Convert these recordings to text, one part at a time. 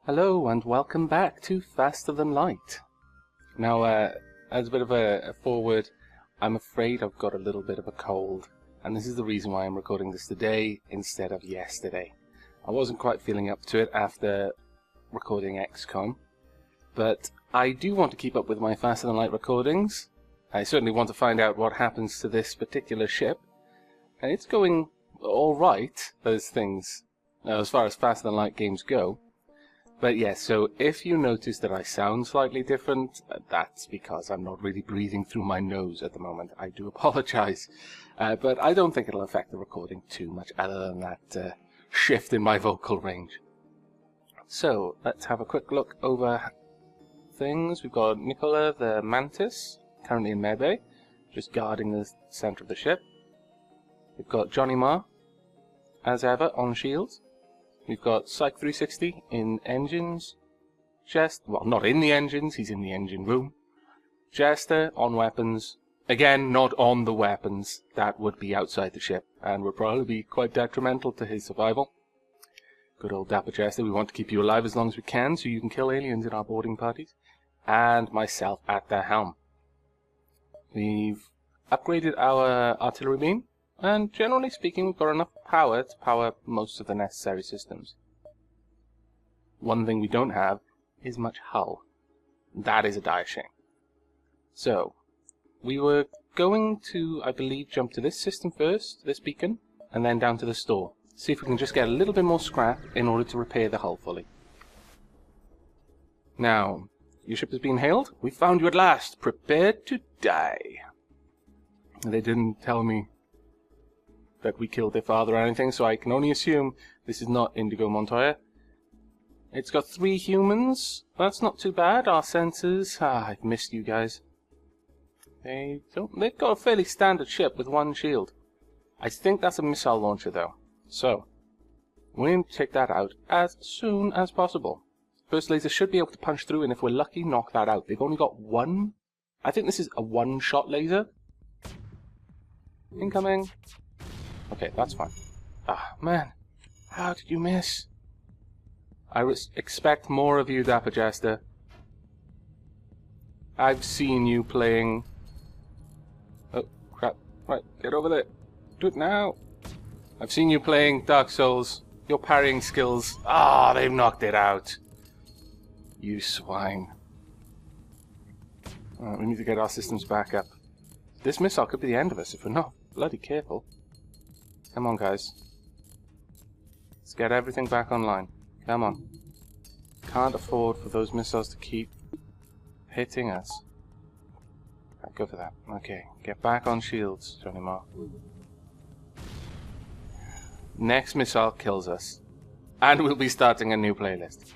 Hello and welcome back to Faster Than Light. Now, as a bit of a forward, I'm afraid I've got a little bit of a cold, and this is the reason why I'm recording this today instead of yesterday. I wasn't quite feeling up to it after recording XCOM, but I do want to keep up with my Faster Than Light recordings. I certainly want to find out what happens to this particular ship, and it's going alright, those things, as far as Faster Than Light games go. But yes, so if you notice that I sound slightly different, that's because I'm not really breathing through my nose at the moment. I do apologize. But I don't think it'll affect the recording too much, other than that shift in my vocal range. So, let's have a quick look over things. We've got Nicola the Mantis, currently in Medbay, just guarding the center of the ship. We've got Johnny Marr, as ever, on shields. We've got Psych 360 in engines. Well, not in the engines, he's in the engine room. Jester on weapons. Again, not on the weapons. That would be outside the ship, and would probably be quite detrimental to his survival. Good old Dapper Jester, we want to keep you alive as long as we can, so you can kill aliens in our boarding parties. And myself at the helm. We've upgraded our artillery beam. And generally speaking, we've got enough power to power most of the necessary systems. One thing we don't have is much hull. That is a dire shame. So, we were going to, I believe, jump to this system first, this beacon, and then down to the store. See if we can just get a little bit more scrap in order to repair the hull fully. Now, your ship has been hailed. We found you at last. Prepare to die. They didn't tell me that we killed their father or anything, so I can only assume this is not Indigo Montoya. It's got 3 humans. That's not too bad. Our sensors. I've missed you guys. They've got a fairly standard ship with 1 shield. I think that's a missile launcher though. So, we need to take that out as soon as possible. First laser should be able to punch through, and if we're lucky, knock that out. They've only got 1. I think this is a 1-shot laser. Incoming. Okay, that's fine. Ah, man. How did you miss? I expect more of you, Dapper Jester. I've seen you playing... Oh, crap. Right, get over there. Do it now. I've seen you playing Dark Souls. Your parrying skills. Ah, they've knocked it out. You swine. Right, we need to get our systems back up. This missile could be the end of us if we're not bloody careful. Come on, guys. Let's get everything back online. Come on. Can't afford for those missiles to keep hitting us. Right, go for that. Okay, get back on shields, Johnny Marr. Next missile kills us. And we'll be starting a new playlist.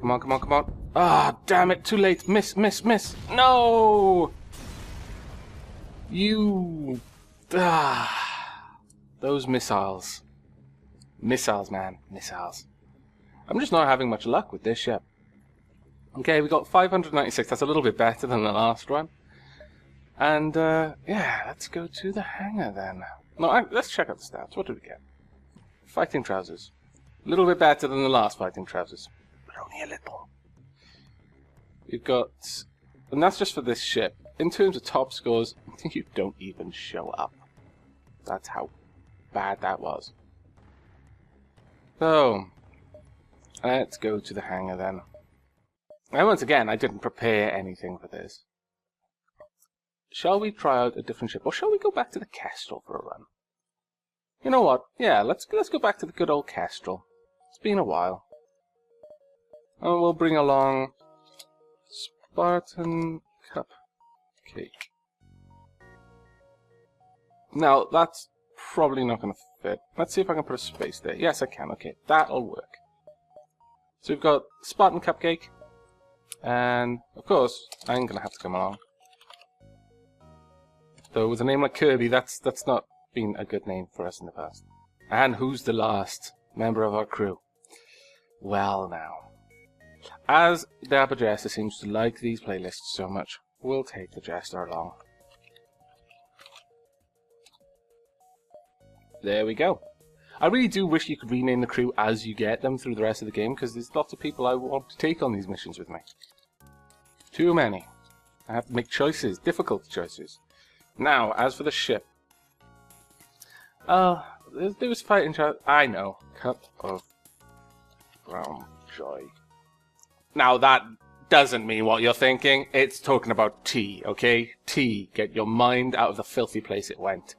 Come on, come on, come on. Ah, damn it, too late. Miss, miss, miss. No! You... Ah... Those missiles. Missiles, man. Missiles. I'm just not having much luck with this ship. Okay, we got 596. That's a little bit better than the last one. And, yeah, let's go to the hangar then. No, let's check out the stats. What did we get? Fighting trousers. A little bit better than the last fighting trousers. But only a little. We've got... And that's just for this ship. In terms of top scores, you don't even show up. That's how bad that was. So, let's go to the hangar then. And once again, I didn't prepare anything for this. Shall we try out a different ship, or shall we go back to the Kestrel for a run? You know what? Yeah, let's go back to the good old Kestrel. It's been a while. And we'll bring along Spartan Cupcake. Now, that's probably not going to fit. Let's see if I can put a space there. Yes, I can. Okay, that'll work. So we've got Spartan Cupcake. And, of course, I'm going to have to come along. Though with a name like Kirby, that's not been a good name for us in the past. And who's the last member of our crew? Well, now. As Dapper Jester seems to like these playlists so much, we'll take the Jester along. There we go. I really do wish you could rename the crew as you get them through the rest of the game, because there's lots of people I want to take on these missions with me. Too many. I have to make choices, difficult choices. Now, as for the ship. There was fighting. I know. Cup of brown joy. Now that doesn't mean what you're thinking. It's talking about tea, okay? Tea. Get your mind out of the filthy place it went.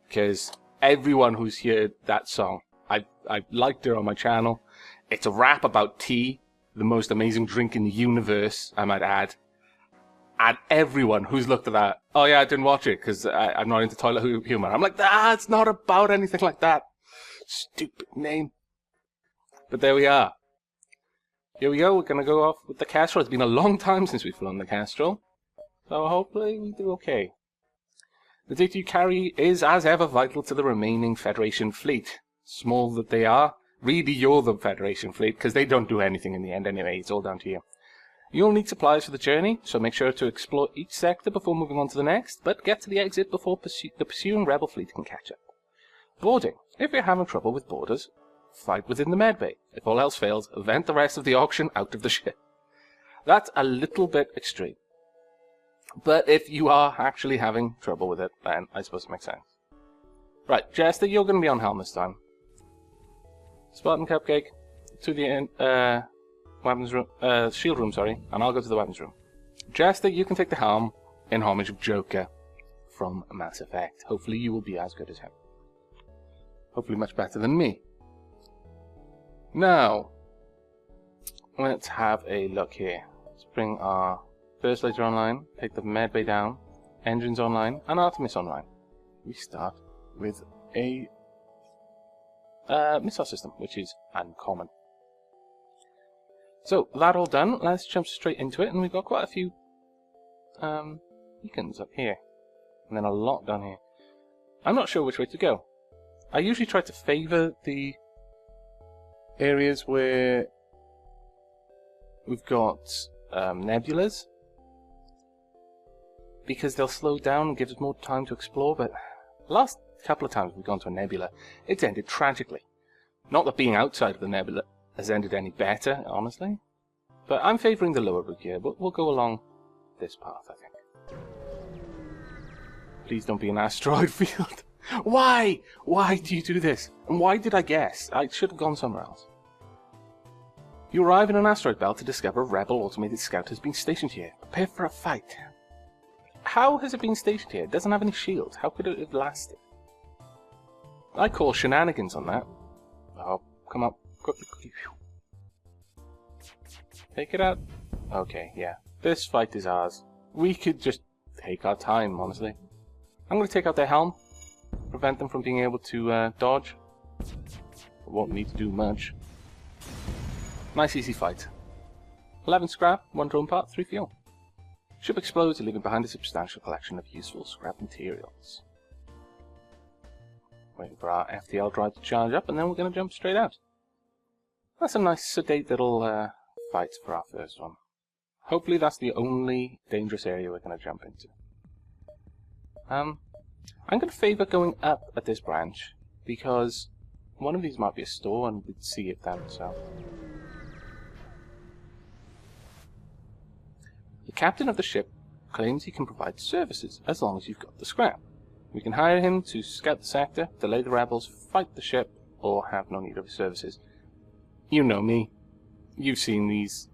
Because everyone who's heard that song, I've liked it on my channel. It's a rap about tea, the most amazing drink in the universe, I might add. And everyone who's looked at that, oh yeah, I didn't watch it because I'm not into toilet humor. I'm like, it's not about anything like that. Stupid name. But there we are. Here we go, we're going to go off with the Kestrel. It's been a long time since we've flown the Kestrel. So hopefully we do okay. The data you carry is, as ever, vital to the remaining Federation fleet. Small that they are, really you're the Federation fleet, because they don't do anything in the end anyway, it's all down to you. You'll need supplies for the journey, so make sure to explore each sector before moving on to the next, but get to the exit before the pursuing rebel fleet can catch up. Boarding. If you're having trouble with boarders, fight within the medbay. If all else fails, vent the rest of the auction out of the ship. That's a little bit extreme. But if you are actually having trouble with it, then I suppose it makes sense. Right, Jester, you're going to be on helm this time. Spartan Cupcake, to the weapons room, shield room, sorry, and I'll go to the weapons room. Jester, you can take the helm in homage of Joker from Mass Effect. Hopefully you will be as good as him. Hopefully much better than me. Now, let's have a look here. Let's bring our Burst Laser online, take the medbay down, engines online, and Artemis online. We start with a missile system, which is uncommon. So, that all done, let's jump straight into it, and we've got quite a few beacons up here, and then a lot down here. I'm not sure which way to go. I usually try to favour the areas where we've got nebulas, because they'll slow down and give us more time to explore, but the last couple of times we've gone to a nebula, it's ended tragically. Not that being outside of the nebula has ended any better, honestly, but I'm favouring the lower route here, but we'll go along this path, I think. Please don't be an asteroid field. Why? Why do you do this? And why did I guess? I should have gone somewhere else. You arrive in an asteroid belt to discover a rebel automated scout has been stationed here. Prepare for a fight. How has it been stationed here? It doesn't have any shields. How could it have lasted? I call shenanigans on that. Oh, come up. Quickly, quickly. Take it out. Okay, yeah. This fight is ours. We could just take our time, honestly. I'm going to take out their helm. Prevent them from being able to dodge. Won't need to do much. Nice easy fight. 11 scrap, 1 drone part, 3 fuel. Ship explodes, leaving behind a substantial collection of useful scrap materials. Waiting for our FTL drive to charge up, and then we're going to jump straight out. That's a nice sedate little fight for our first one. Hopefully that's the only dangerous area we're going to jump into. I'm going to favour going up at this branch, because one of these might be a store and we'd see it down south. The captain of the ship claims he can provide services as long as you've got the scrap. We can hire him to scout the sector, delay the rebels, fight the ship, or have no need of his services. You know me. You've seen these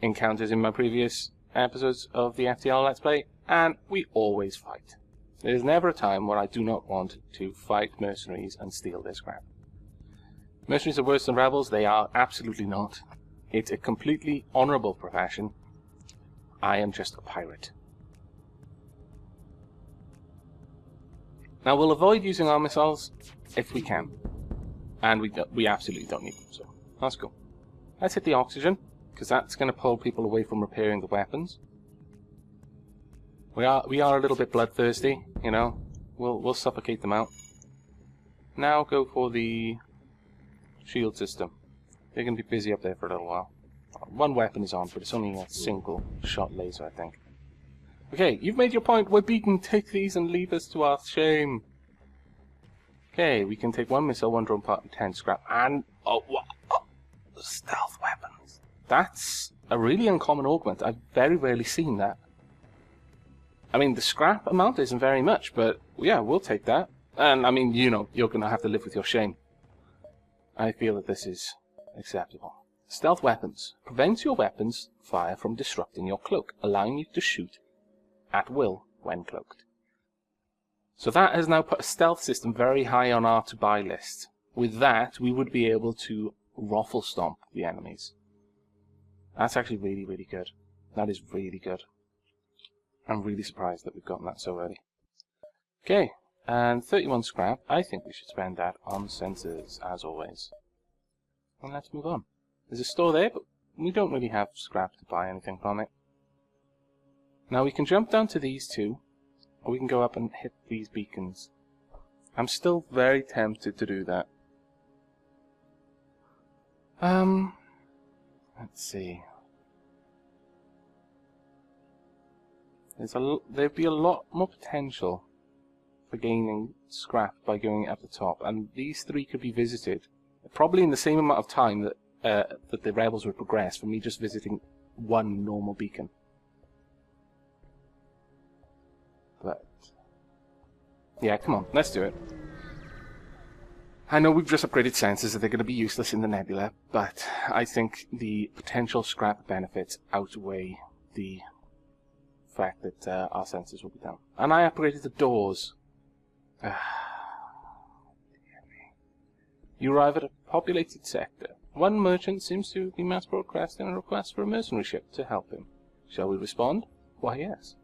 encounters in my previous episodes of the FTL Let's Play, and we always fight. There's never a time where I do not want to fight mercenaries and steal their scrap. Mercenaries are worse than rebels? They are absolutely not. It's a completely honourable profession. I am just a pirate. Now we'll avoid using our missiles if we can. And we absolutely don't need them, so that's cool. Let's hit the oxygen, because that's going to pull people away from repairing the weapons. We are a little bit bloodthirsty, you know. We'll suffocate them out. Now go for the shield system. They're going to be busy up there for a little while. One weapon is on, but it's only a single shot laser, I think. Okay, you've made your point. We're beaten. Take these and leave us to our shame. Okay, we can take 1 missile, 1 drone part, and 10 scrap, and stealth weapons. That's a really uncommon augment. I've very rarely seen that. I mean, the scrap amount isn't very much, but yeah, we'll take that. And I mean, you know, you're going to have to live with your shame. I feel that this is acceptable. Stealth weapons. Prevents your weapons fire from disrupting your cloak, allowing you to shoot at will when cloaked. So that has now put a stealth system very high on our to-buy list. With that, we would be able to ruffle stomp the enemies. That's actually really, really good. That is really good. I'm really surprised that we've gotten that so early. Okay, and 31 scrap. I think we should spend that on sensors, as always. And let's move on. There's a store there, but we don't really have scrap to buy anything from it. Now we can jump down to these two, or we can go up and hit these beacons. I'm still very tempted to do that. Let's see. There'd be a lot more potential for gaining scrap by going up the top, and these 3 could be visited probably in the same amount of time that that the rebels would progress from me just visiting 1 normal beacon. But yeah, come on, let's do it. I know we've just upgraded sensors and they're going to be useless in the nebula, but I think the potential scrap benefits outweigh the fact that our sensors will be down. And I upgraded the doors. You arrive at a populated sector. 1 merchant seems to be mass broadcasting a request for a mercenary ship to help him. Shall we respond? Why, yes.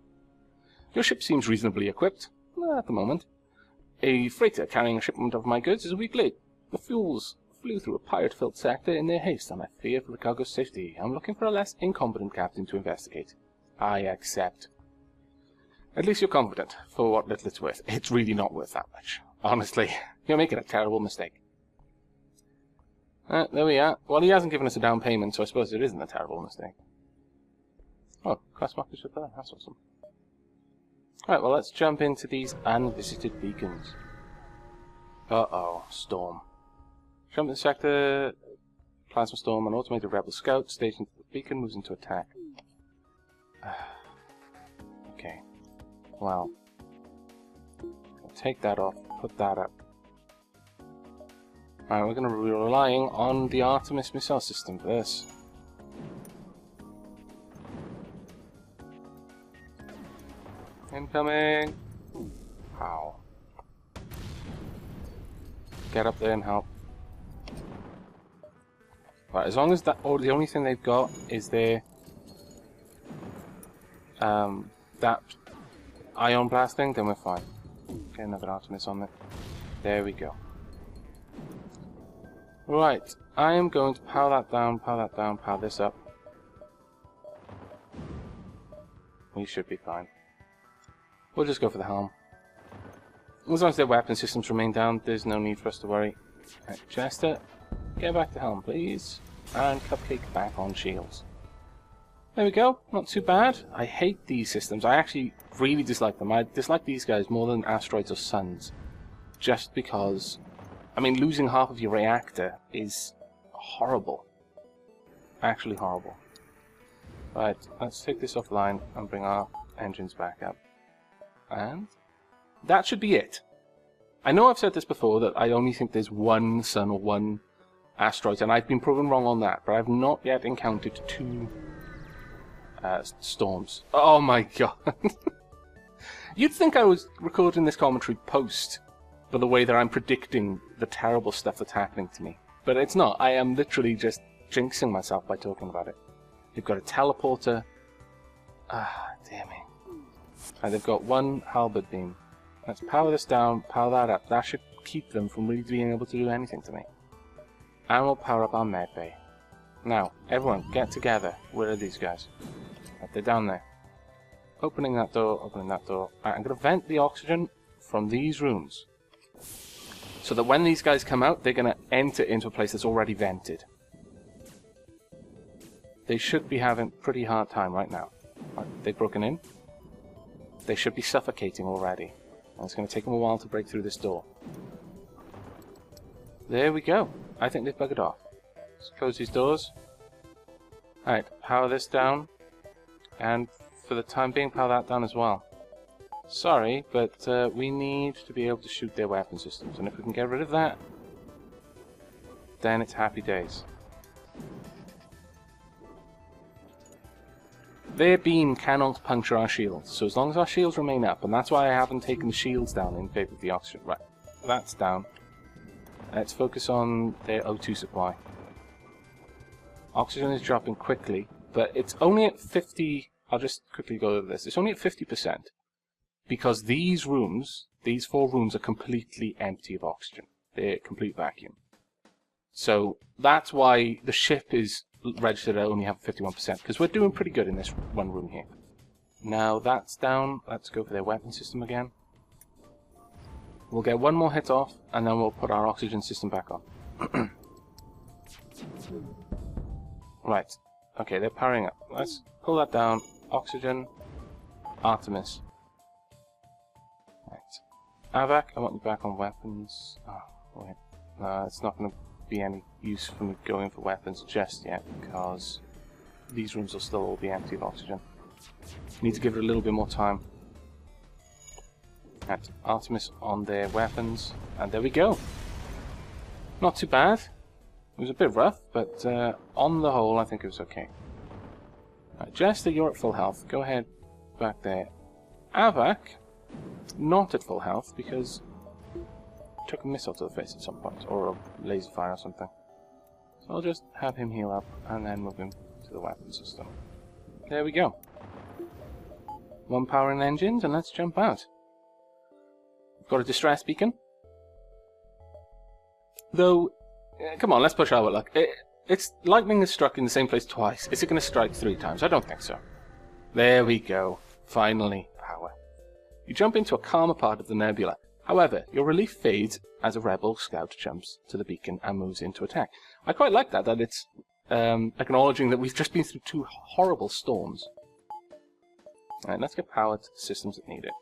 Your ship seems reasonably equipped, at the moment. A freighter carrying a shipment of my goods is a week late. The fuels flew through a pirate-filled sector in their haste, and I fear for the cargo's safety. I'm looking for a less incompetent captain to investigate. I accept. At least you're confident, for what little it's worth. It's really not worth that much. Honestly, you're making a terrible mistake. There we are. Well, he hasn't given us a down payment, so I suppose it isn't a terrible mistake. Oh, quest markers are there. That's awesome. Alright, well, let's jump into these unvisited beacons. Uh-oh, storm. Jump in the sector, plasma storm, an automated rebel scout stationed at the beacon moves into attack. Okay. Well. Take that off, put that up. Alright, we're going to be relying on the Artemis missile system for this. Incoming! Ow. Get up there and help. Right, as long as that, or the only thing they've got is their that ion blast thing, then we're fine. Get another Artemis on there. There we go. Right, I am going to power that down, power this up. We should be fine. We'll just go for the helm. As long as their weapon systems remain down, there's no need for us to worry. Right, Jester, get back to helm, please. And Cupcake back on shields. There we go, not too bad. I hate these systems. I actually really dislike them. I dislike these guys more than asteroids or suns. Just because, I mean, losing half of your reactor is horrible. Actually horrible. Right, let's take this offline and bring our engines back up. And that should be it. I know I've said this before, that I only think there's 1 sun or 1 asteroid, and I've been proven wrong on that, but I've not yet encountered 2 storms. Oh my god. You'd think I was recording this commentary post for the way that I'm predicting the terrible stuff that's happening to me. But it's not. I am literally just jinxing myself by talking about it. You've got a teleporter. Ah, dear me. And they've got 1 halberd beam. Let's power this down, power that up. That should keep them from really being able to do anything to me. And we'll power up our med bay. Now, everyone, get together. Where are these guys? They're down there. Opening that door, opening that door. Right, I'm going to vent the oxygen from these rooms. So that when these guys come out, they're going to enter into a place that's already vented. They should be having a pretty hard time right now. Right, they've broken in. They should be suffocating already. And it's going to take them a while to break through this door. There we go. I think they've buggered off. Let's close these doors. Alright, power this down. And for the time being, power that down as well. Sorry, but we need to be able to shoot their weapon systems. And if we can get rid of that, then it's happy days. Their beam cannot puncture our shields, so as long as our shields remain up, and that's why I haven't taken the shields down in favour of the oxygen. Right, that's down. Let's focus on their O2 supply. Oxygen is dropping quickly, but it's only at 50... I'll just quickly go over this. It's only at 50%, because these rooms, these 4 rooms, are completely empty of oxygen. They're complete vacuum. So that's why the ship is registered at only have 51%, because we're doing pretty good in this one room here. Now that's down. Let's go for their weapon system again. We'll get one more hit off, and then we'll put our oxygen system back on. Right. Okay, they're powering up. Let's pull that down. Oxygen. Artemis. Right. Aavak, I want you back on weapons. Oh, wait. No, it's not going to be any use for me going for weapons just yet, because these rooms will still all be empty of oxygen. Need to give it a little bit more time. Right, Artemis on their weapons, and there we go. Not too bad. It was a bit rough, but on the whole, I think it was okay. Right, Jester, you're at full health. Go ahead back there. Aavak, not at full health, because took a missile to the face at some point, or a laser fire or something. So I'll just have him heal up, and then move him to the weapon system. There we go. One power in engines, and let's jump out. We've got a distress beacon. Though, come on, let's push our luck. It's lightning has struck in the same place twice. Is it going to strike 3 times? I don't think so. There we go. Finally, power. You jump into a calmer part of the nebula. However, your relief fades as a rebel scout jumps to the beacon and moves into attack. I quite like that it's acknowledging that we've just been through 2 horrible storms. Alright, let's get power to the systems that need it.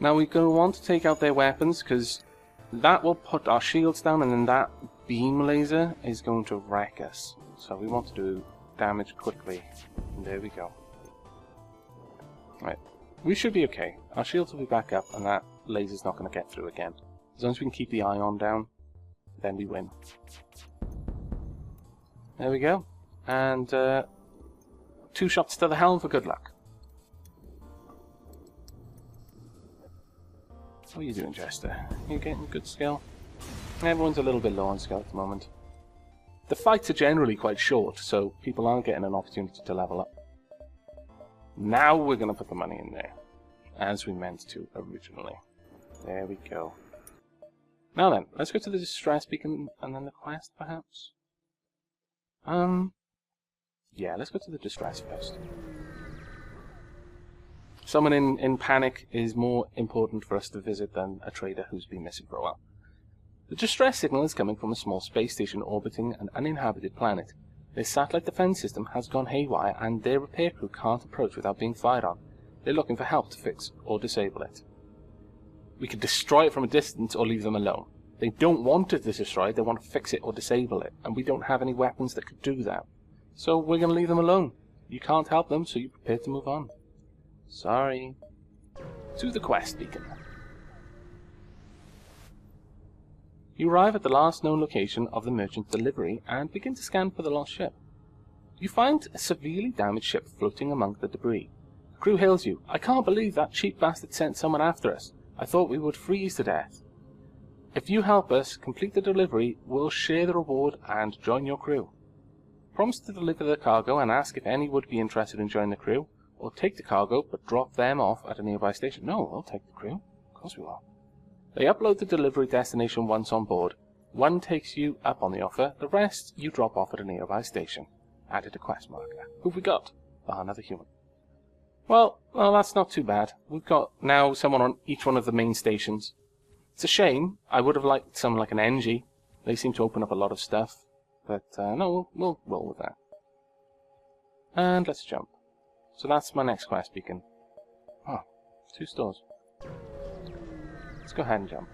Now we're going to want to take out their weapons, because that will put our shields down, and then that beam laser is going to wreck us. So we want to do damage quickly. And there we go. Right. We should be okay. Our shields will be back up, and that laser's not going to get through again. As long as we can keep the ion down, then we win. There we go. And 2 shots to the helm for good luck. What are you doing, Jester? You getting good skill? Everyone's a little bit low on skill at the moment. The fights are generally quite short, so people aren't getting an opportunity to level up. Now we're going to put the money in there, as we meant to originally. There we go. Now then, let's go to the distress beacon and then the quest, perhaps? Yeah, let's go to the distress first. Someone in panic is more important for us to visit than a trader who's been missing for a while. The distress signal is coming from a small space station orbiting an uninhabited planet. Their satellite defense system has gone haywire, and their repair crew can't approach without being fired on. They're looking for help to fix or disable it. We can destroy it from a distance or leave them alone. They don't want it to destroy it, they want to fix it or disable it, and we don't have any weapons that could do that. So we're going to leave them alone. You can't help them, so you're prepared to move on. Sorry. To the quest beacon. You arrive at the last known location of the merchant delivery and begin to scan for the lost ship. You find a severely damaged ship floating among the debris. The crew hails you. I can't believe that cheap bastard sent someone after us. I thought we would freeze to death. If you help us complete the delivery, we'll share the reward and join your crew. Promise to deliver the cargo and ask if any would be interested in joining the crew, or take the cargo but drop them off at a nearby station. No, we'll take the crew. Of course we will. They upload the delivery destination once on board. One takes you up on the offer, the rest you drop off at a nearby station. Added a quest marker. Who've we got? Ah, another human. Well, that's not too bad. We've got now someone on each one of the main stations. It's a shame. I would have liked someone like an NG. They seem to open up a lot of stuff. But no, we'll roll with that. And let's jump. So that's my next quest beacon. Oh, 2 stores. Let's go ahead and jump.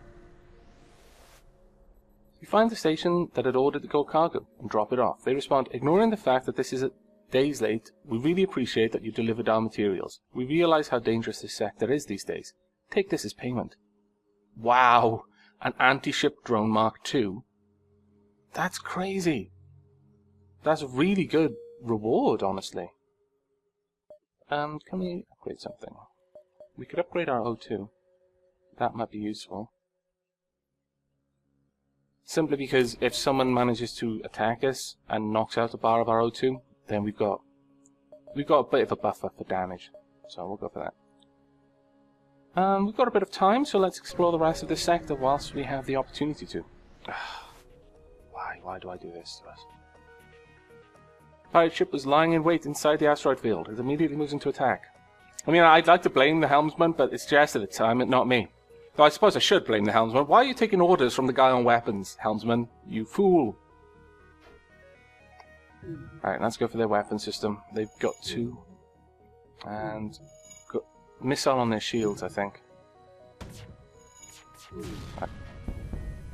You find the station that had ordered the gold cargo and drop it off. They respond, ignoring the fact that this is days late, we really appreciate that you delivered our materials. We realize how dangerous this sector is these days. Take this as payment. Wow, an anti-ship drone Mark II. That's crazy. That's a really good reward, honestly. Can we upgrade something? We could upgrade our O2. That might be useful. Simply because if someone manages to attack us and knocks out a bar of our O2, then we've got a bit of a buffer for damage. So we'll go for that. We've got a bit of time, so let's explore the rest of this sector whilst we have the opportunity to. Why do I do this to us? Pirate ship was lying in wait inside the asteroid field. It immediately moves into attack. I mean, I'd like to blame the helmsman, but it's Jess at the time and not me. Though I suppose I should blame the helmsman. Why are you taking orders from the guy on weapons, helmsman? You fool. Alright, let's go for their weapon system. They've got 2. And got missile on their shields, I think.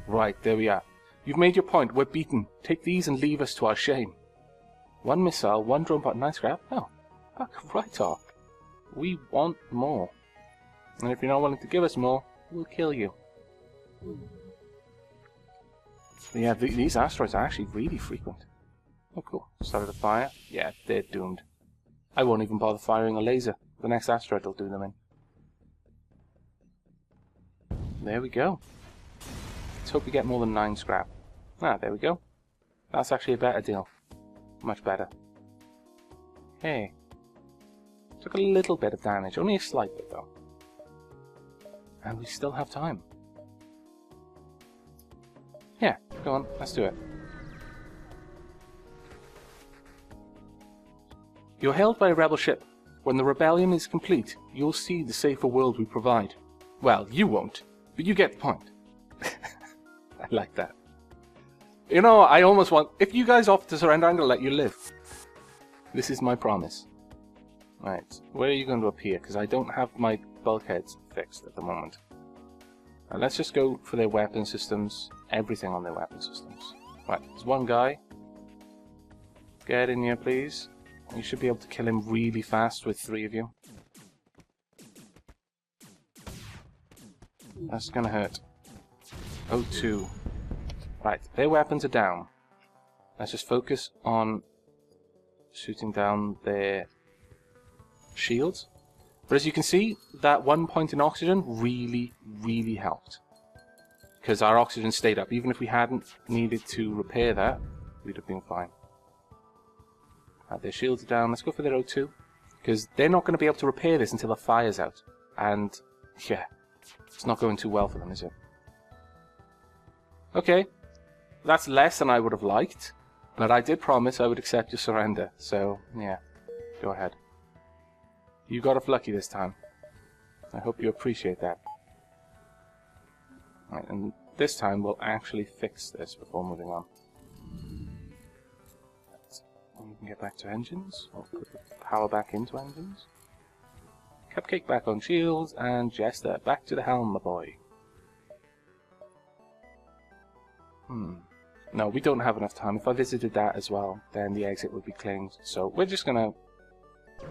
Right, there we are. You've made your point. We're beaten. Take these and leave us to our shame. 1 missile, 1 drone bot, 9 scrap? No. Fuck right off. We want more. And if you're not willing to give us more, we'll kill you. But yeah, these asteroids are actually really frequent. Oh cool. Started a fire. Yeah, they're doomed. I won't even bother firing a laser. The next asteroid will do them in. There we go. Let's hope we get more than 9 scrap. Ah, there we go. That's actually a better deal. Much better. Hey. Took a little bit of damage. Only a slight bit though. And we still have time. Yeah, go on, let's do it. You're held by a rebel ship. When the rebellion is complete, you'll see the safer world we provide. Well, you won't, but you get the point. I like that. You know, I almost want... If you guys offer to surrender, I'm going to let you live. This is my promise. Right, where are you going to appear? Because I don't have my bulkheads fixed at the moment. Now, let's just go for their weapon systems. Everything on their weapon systems. Right, there's one guy. Get in here, please. You should be able to kill him really fast with 3 of you. That's gonna hurt. O2. Right, their weapons are down. Let's just focus on shooting down their shields. But as you can see, that 1 point in oxygen really, really helped. Because our oxygen stayed up. Even if we hadn't needed to repair that, we'd have been fine. Right, their shields are down. Let's go for their O2. Because they're not going to be able to repair this until the fire's out. And, yeah, it's not going too well for them, is it? Okay. That's less than I would have liked. But I did promise I would accept your surrender. So, yeah. Go ahead. You got off lucky this time. I hope you appreciate that. Right, and this time we'll actually fix this before moving on. We can get back to engines. We'll put the power back into engines. Cupcake back on shields, and Jester back to the helm, my boy. No, we don't have enough time. If I visited that as well, then the exit would be claimed. So we're just gonna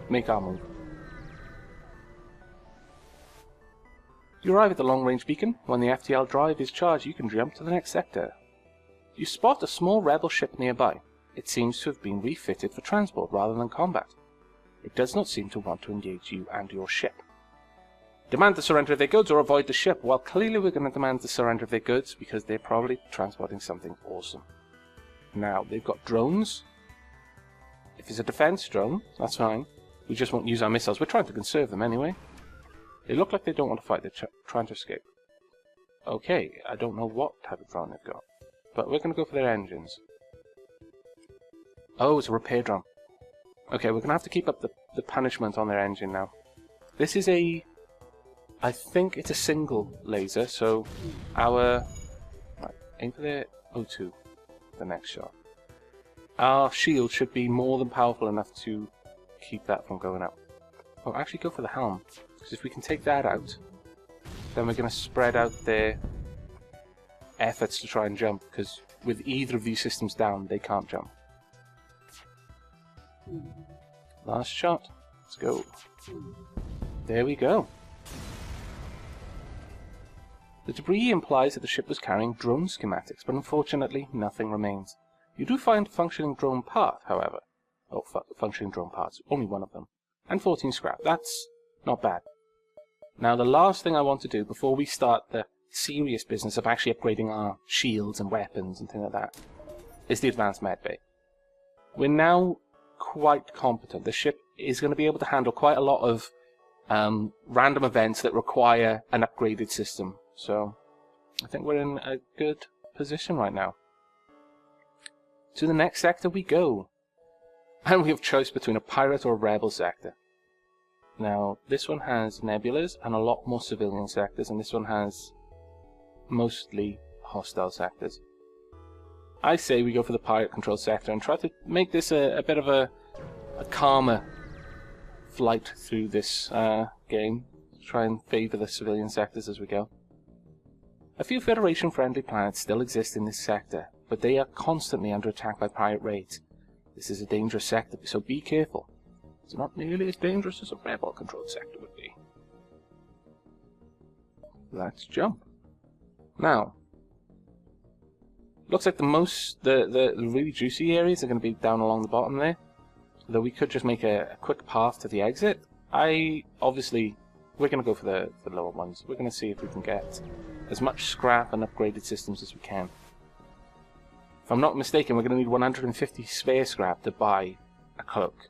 make our move. You arrive at the long-range beacon. When the FTL drive is charged, you can jump to the next sector. You spot a small rebel ship nearby. It seems to have been refitted for transport rather than combat. It does not seem to want to engage you and your ship. Demand the surrender of their goods or avoid the ship. Well, clearly we're going to demand the surrender of their goods because they're probably transporting something awesome. Now, they've got drones. If it's a defense drone, that's fine. We just won't use our missiles. We're trying to conserve them anyway. They look like they don't want to fight. They're trying to escape. Okay, I don't know what type of drone they've got. But we're going to go for their engines. Oh, it's a repair drone. Okay, we're going to have to keep up the punishment on their engine now. This is a... I think it's a single laser, so our... Right, aim for their O2, the next shot. Our shield should be more than powerful enough to keep that from going out. Oh, actually go for the helm. Because if we can take that out, then we're going to spread out their efforts to try and jump, because with either of these systems down, they can't jump. Last shot. Let's go. There we go. The debris implies that the ship was carrying drone schematics, but unfortunately nothing remains. You do find a functioning drone part, however. Oh, functioning drone parts. Only one of them. And 14 scrap. That's not bad. Now the last thing I want to do before we start the serious business of actually upgrading our shields and weapons and things like that is the advanced medbay. We're now quite competent. The ship is going to be able to handle quite a lot of random events that require an upgraded system. So I think we're in a good position right now. To the next sector we go. And we have choice between a pirate or a rebel sector. Now, this one has nebulas and a lot more civilian sectors, and this one has mostly hostile sectors. I say we go for the pirate control sector and try to make this a bit of a calmer flight through this game. Try and favour the civilian sectors as we go. A few Federation-friendly planets still exist in this sector, but they are constantly under attack by pirate raids. This is a dangerous sector, so be careful. It's not nearly as dangerous as a rebel-controlled sector would be. Let's jump. Now, looks like the really juicy areas are going to be down along the bottom there. Though we could just make a quick path to the exit. Obviously, we're going to go for the lower ones. We're going to see if we can get as much scrap and upgraded systems as we can. If I'm not mistaken, we're going to need 150 spare scrap to buy a cloak.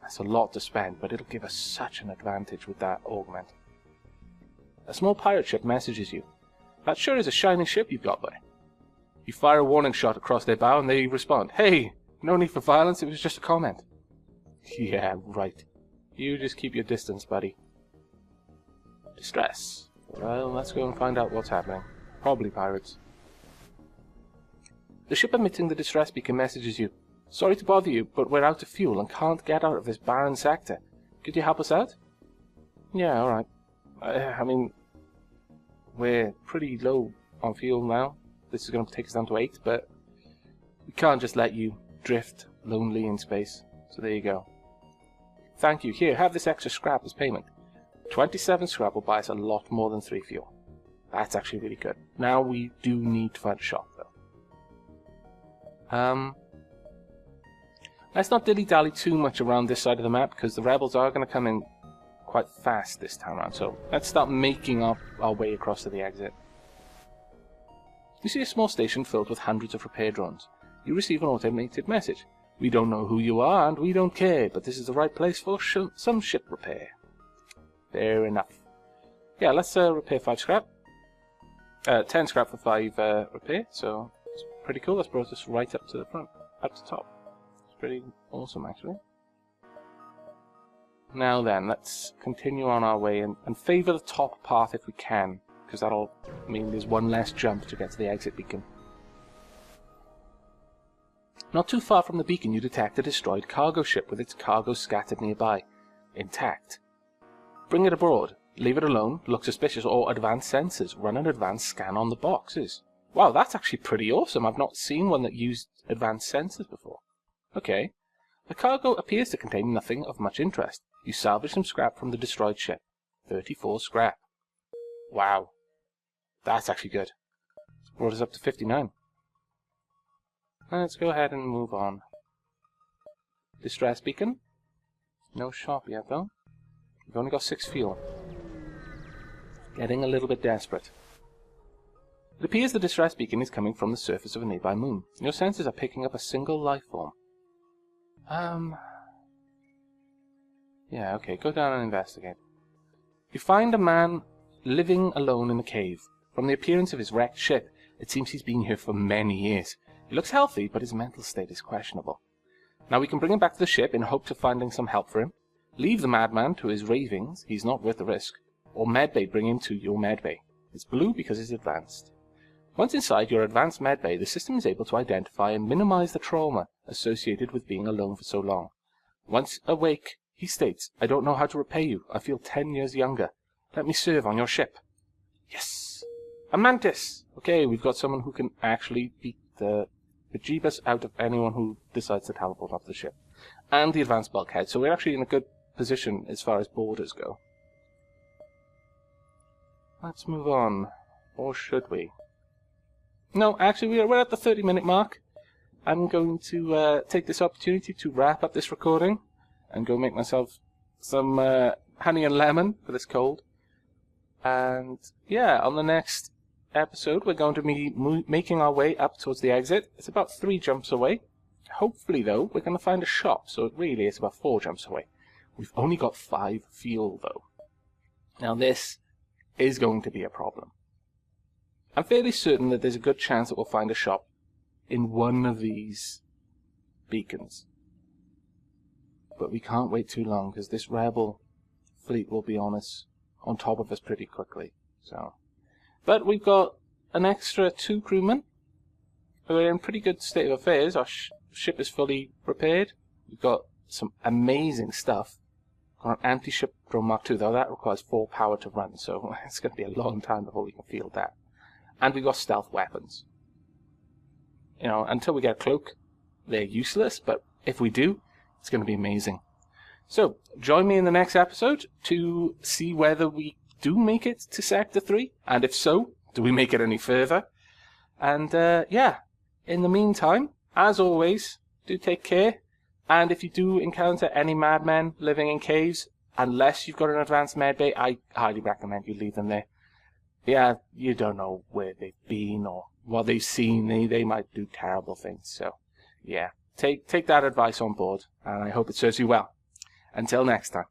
That's a lot to spend, but it'll give us such an advantage with that augment. A small pirate ship messages you. That sure is a shiny ship you've got there. You fire a warning shot across their bow and they respond, "Hey, no need for violence, it was just a comment." Yeah, right. You just keep your distance, buddy. Distress. Well, let's go and find out what's happening. Probably pirates. The ship emitting the distress beacon messages you. "Sorry to bother you, but we're out of fuel and can't get out of this barren sector. Could you help us out?" Yeah, alright. I mean, we're pretty low on fuel now. This is going to take us down to 8, but we can't just let you drift lonely in space. So there you go. Thank you. Here, have this extra scrap as payment. 27 scrap will buy us a lot more than 3 fuel. That's actually really good. Now we do need to find a shop, though. Let's not dilly-dally too much around this side of the map, because the rebels are going to come in quite fast this time around. So let's start making our way across to the exit. You see a small station filled with hundreds of repair drones. You receive an automated message. "We don't know who you are, and we don't care, but this is the right place for some ship repair." Fair enough. Yeah, let's repair 5 scrap. 10 scrap for 5 repair, so it's pretty cool. That's brought us right up to the front, up to top. It's pretty awesome, actually. Now then, let's continue on our way and favour the top path if we can, because that'll mean there's one less jump to get to the exit beacon. Not too far from the beacon you detect a destroyed cargo ship with its cargo scattered nearby, intact. Bring it aboard, leave it alone, look suspicious, or advanced sensors, run an advanced scan on the boxes. Wow, that's actually pretty awesome. I've not seen one that used advanced sensors before. Okay. The cargo appears to contain nothing of much interest. You salvage some scrap from the destroyed ship. 34 scrap. Wow. That's actually good. It's brought us up to 59. Let's go ahead and move on. Distress beacon. No shop yet, though. We've only got 6 fuel. Getting a little bit desperate. It appears the distress beacon is coming from the surface of a nearby moon. Your sensors are picking up a single life form. Yeah, okay, go down and investigate. You find a man living alone in a cave. From the appearance of his wrecked ship, it seems he's been here for many years. He looks healthy, but his mental state is questionable. Now we can bring him back to the ship in hopes of finding some help for him. Leave the madman to his ravings, he's not worth the risk. Or medbay, bring him to your medbay. It's blue because it's advanced. Once inside your advanced medbay, the system is able to identify and minimize the trauma associated with being alone for so long. Once awake, he states, "I don't know how to repay you. I feel 10 years younger. Let me serve on your ship." Yes! A mantis! Okay, we've got someone who can actually beat the bejeebus out of anyone who decides to teleport off the ship. And the advanced bulkhead, so we're actually in a good position as far as borders go. Let's move on. Or should we? No, actually, we're at the 30-minute mark. I'm going to take this opportunity to wrap up this recording and go make myself some honey and lemon for this cold. And yeah, on the next episode, we're going to be making our way up towards the exit. It's about 3 jumps away. Hopefully, though, we're going to find a shop, so it really is about 4 jumps away. We've only got 5 fuel, though. Now, this is going to be a problem. I'm fairly certain that there's a good chance that we'll find a shop in one of these beacons. But we can't wait too long, because this rebel fleet will be on top of us pretty quickly. But we've got an extra 2 crewmen. We're in pretty good state of affairs. Our ship is fully repaired. We've got some amazing stuff. Got an anti-ship drone Mark II, though that requires 4 power to run, so it's going to be a long time before we can field that. And we've got stealth weapons. You know, until we get a cloak, they're useless, but if we do, it's going to be amazing. So, join me in the next episode to see whether we do make it to Sector 3, and if so, do we make it any further? And yeah, in the meantime, as always, do take care, and if you do encounter any madmen living in caves, unless you've got an advanced medbay, I highly recommend you leave them there. Yeah, you don't know where they've been or what they've seen. They might do terrible things. So, yeah, take that advice on board, and I hope it serves you well. Until next time.